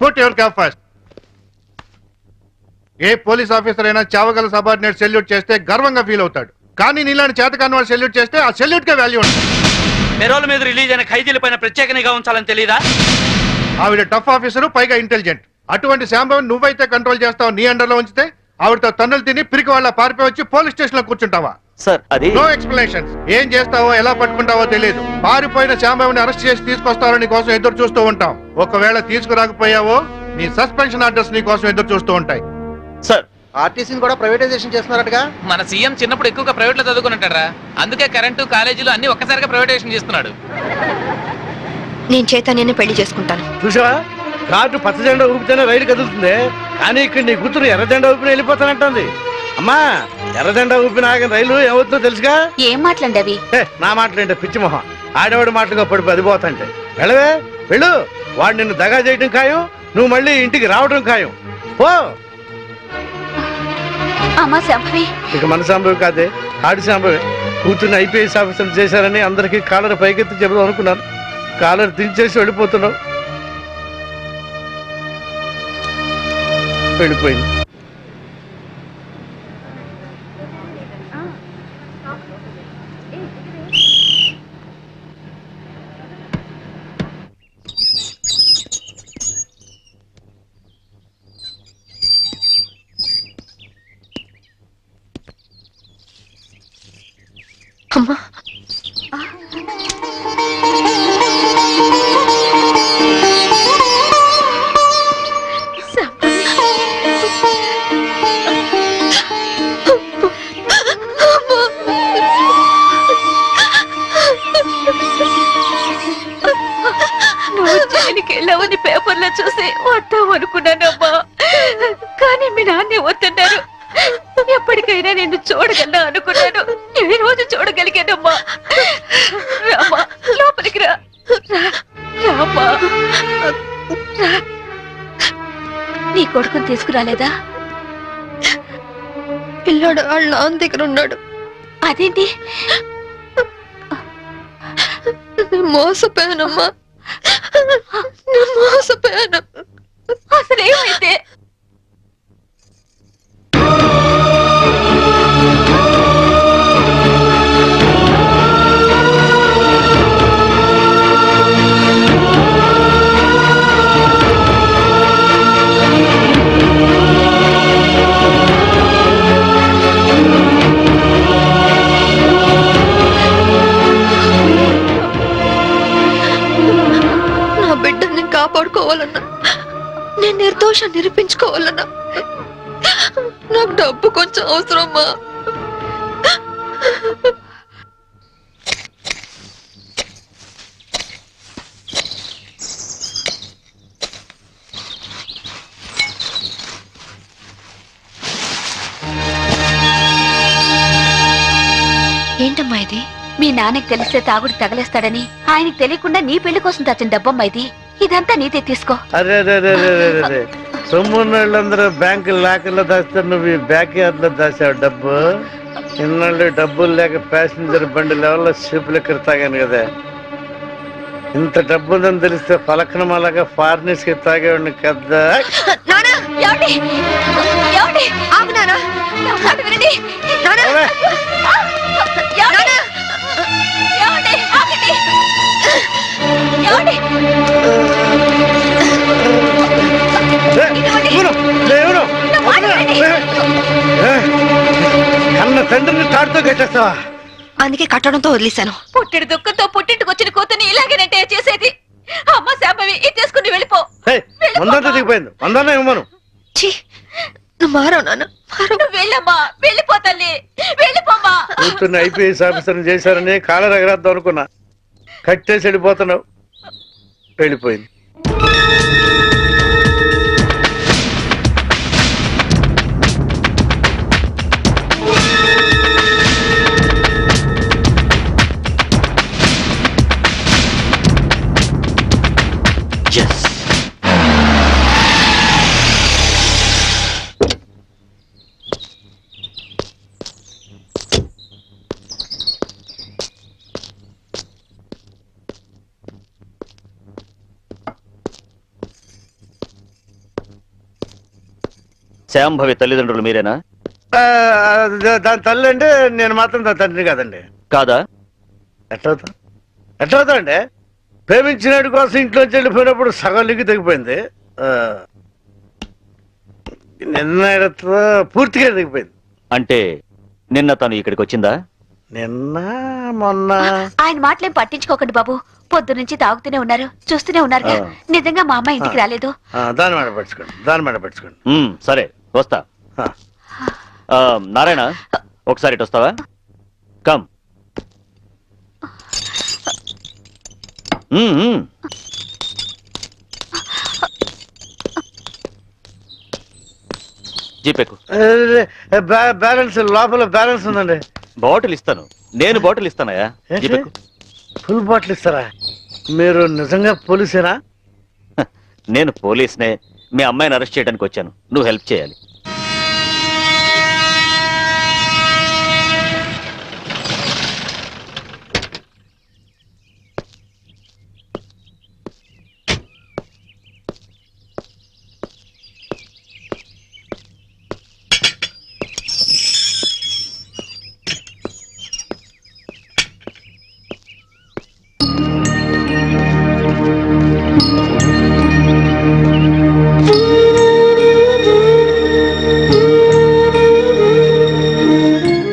Put your cap first. A police officer అయినా చావగల subordinate salute చేస్తే గర్వంగా ఫీల్ అవుతాడు. కానీ నీలాంటి చేతకాని వాడు సెల్యూట్ చేస్తే ఆ సెల్యూట్ కే వాల్యూ ఉంటుంది. పెరోల్ మీద రిలీజ్ అయిన ఖైదీల పైన ప్రత్యేక నిఘా ఉంచాలని తెలీదా? ఆవిడ టఫ్ ఆఫీసరు, పైగా ఇంటెలిజెంట్. అటువంటి శాంభవిని నువ్వైతే కంట్రోల్ చేస్తావు. నీ అండర్లో ఉంచితే ఆవిడతో తన్నులు తిని పిరికి వాళ్ళ పారిపోయి వచ్చి పోలీస్ స్టేషన్ లో కూర్చుంటావా? సార్ అది నో ఎక్స్ప్లెనేషన్స్. ఏం చేస్తావో ఎలా పట్టుకుంటావో తెలియదు. పారిపోయిన శాంభవిని అరెస్ట్ చేసి తీసుకొస్తారని కోసం ఎదురు చూస్తూ ఉంటాం. ఒకవేళ తీసుకురాకపోయావో నీ సస్పెన్షన్ ఆర్డర్స్ నీ కోసం ఎదురు చూస్తూ ఉంటాయి. సార్ ఆర్టీసీని కూడా ప్రైవేటైజేషన్ చేస్తున్నారటగా. మన సీఎం చిన్నప్పుడు ఎక్కువగా ప్రైవేట్ లో చదువుకున్నట్టారా, అందుకే కరెంటు కాలేజీలు అన్ని ఒక్కసారిగా ప్రైవేటైజేషన్ చేస్తున్నాడు. నేను చైతన్యని పెళ్లి చేసుకుంటాను. చూసావా, కార్డు పచ్చ జెండా ఊపితేనే రైలు కదులుతుంది, కానీ ఇక్కడ నీ కూతురు ఎర్ర జెండా ఊపిన వెళ్ళిపోతానంటుంది. అమ్మా, ఎర్ర జెండా ఊపిన ఆగిన రైలు ఏమవుతుందో తెలుసుగా? ఏం మాట్లాడి అవి? నా మాటలేంటే పిచ్చి మొహం, ఆడవాడి మాటలుగా పడిపో అది పోతాంటే. వెళ్ళవే వెళ్ళు, వాడు నిన్ను దగా చేయడం ఖాయం, నువ్వు మళ్ళీ ఇంటికి రావడం ఖాయం. పో. అమ్మా శాంభవి. ఇక మన సంభవి కాదే, ఆడి సంభవి. కూతుర్ని ఐపీఎస్ ఆఫీసర్ చేశారని అందరికీ కాలర్ పైకెత్తి చెబుదాం అనుకున్నాను. కాలర్ దించేసి వెళ్ళిపోతున్నావు. వెళ్ళిపోయింది. అమ్మా, వెళ్ళవని పేపర్లో చూసి వద్దాం అనుకున్నానమ్మా, కానీ మీ నాన్నే వద్దన్నారు. ఎప్పటికైనా నిన్ను చూడగలనా అనుకున్నాను. ఈ రోజు చూడగలిగానమ్మా. రామా, లోపలికి రా. రామా, నీ కొడుకుని తీసుకురాలేదా? పిల్లాడు వాళ్ళ నాన్న దగ్గర ఉన్నాడు. అదేంటి? మోసపోయానమ్మా, మోసపోయాను. అసలేమైతే? కాపాడుకోవాలన్నా, నేను నిర్దోషం నిరూపించుకోవాలన్నా నాకు డబ్బు కొంచెం అవసరమ్మా. ఏంటమ్మా ఇది? మీ నాన్నకి తెలిస్తే తాగుడు తగలేస్తాడని ఆయనకి తెలియకుండా నీ పెళ్లి కోసం తెచ్చిన డబ్బమ్మా ఇది. ఇదంతా నీదే తీసుకో. అరే సొమ్మున్నోళ్ళందరూ బ్యాంకు లాకర్లో దాస్తారు, నువ్వు ఈ బ్యాక్ యార్డ్ లో దాసావు డబ్బు. ఇన్నాళ్ళు డబ్బులు లేక ప్యాసింజర్ బండి లెవెల్లో సీపులు ఎక్కరు తాగాను కదా. ఇంత డబ్బు ఉందని తెలిస్తే పలకన మళ్ళగా ఫారినర్స్ కి తాగేవాడిని కదా. నానా ఏమండి ఏమండి ఆగు నానా నా మాట వినండి నానా ఏమండి ఏమండి ఆగండి ఏమండి కన్న తండ్రిని తాడుతో కట్టేస్తావా? అందుకే కట్టడంతో వదిలేశాను. పుట్టిడి దుఃఖంతో పుట్టింటికి వచ్చిన కూతుర్ని ఇలాగేనంటే చేసేది. అమ్మ శాంభవి ఇది చేసుకుని వెళ్ళిపో. వందంతా దిగిపోయింది, వందన్నా ఇవ్వను. నువ్వు వెళ్ళమ్మా, వెళ్ళిపో తల్లి, వెళ్ళిపోమ్మా. కూతుర్ని ఐపీఎస్ ఆఫీసర్ని చేశారని కాలర్ ఎగరేద్దాం అనుకున్నా, కట్టేసి వెళ్ళిపోతున్నావు. వెళ్ళిపోయింది. శాంభవి తల్లిదండ్రులు మీరేనా? దాని తల్లి అంటే నేను మాత్రం దాని తండ్రి కాదండి. కాదా? ఎట్లవుతా అండి? ప్రేమించినటి కోసం ఇంట్లోంచి వెళ్ళిపోయినప్పుడు సగం లింగి తెగిపోయింది. నిన్న పూర్తిగా తెగిపోయింది. అంటే నిన్న తను ఇక్కడికి వచ్చిందా? నిన్న మొన్న ఆయన మాటలేం పట్టించుకోకండి బాబు. పొద్దు నుంచి తాగుతూనే ఉన్నారు, చూస్తూనే ఉన్నారు. నిజంగా మా అమ్మ ఇంటికి రాలేదు. దాని మాట పట్టుకోండి, దాని మాట పట్టుకోండి. సరే వస్తా. నారాయణ ఒకసారి ఇటు వస్తావా? కమ్. జీపెక్కు. బ్యాలెన్స్ లోపల బ్యాలెన్స్ ఉందండి. బాటిల్ ఇస్తాను, నేను బాటిల్ ఇస్తానయా. జీపెక్కు. ఫుల్ బాటిల్ ఇస్తారా? మీరు నిజంగా పోలీసేనా? నేను పోలీస్నే. మీ అమ్మాయిని అరెస్ట్ చేయడానికి వచ్చాను, నువ్వు హెల్ప్ చేయాలి.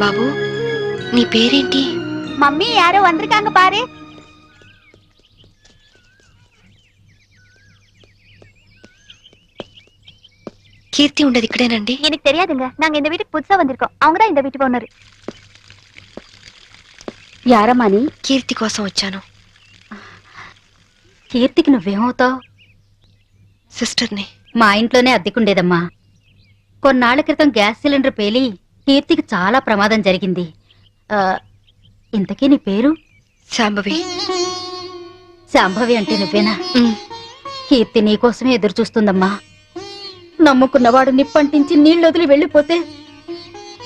బాబు నీ పేరేంటి? మమ్మీ యారో వందరికాంగ పారే. கீர்த்தி உண்டது இக்கடேனண்டி? எனக்கு தெரியாதுங்க. நாங்க இந்த வீட்டுக்கு புதுசா வந்திருக்கோம். அவங்க தான் இந்த வீட்டுக்கு ஓனர். యారమ్మా నీ? కీర్తి కోసం వచ్చాను. కీర్తికి నువ్వేమవుతావు? సిస్టర్ని. మా ఇంట్లోనే అద్దెకుండేదమ్మా. కొన్నాళ్ల క్రితం గ్యాస్ సిలిండర్ పేలి కీర్తికి చాలా ప్రమాదం జరిగింది. ఇంతకీ నీ పేరు? శాంభవి. శాంభవి అంటే నువ్వేనా? కీర్తి నీకోసమే ఎదురు చూస్తుందమ్మా. నమ్ముకున్నవాడు నిప్పంటించి నీళ్ళొదిలి వెళ్ళిపోతే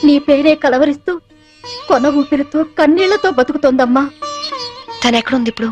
నీ పేరే కలవరిస్తూ కొన ఊపిరితో కన్నీళ్లతో బతుకుతోందమ్మా. తనెక్కడుంది ఇప్పుడు?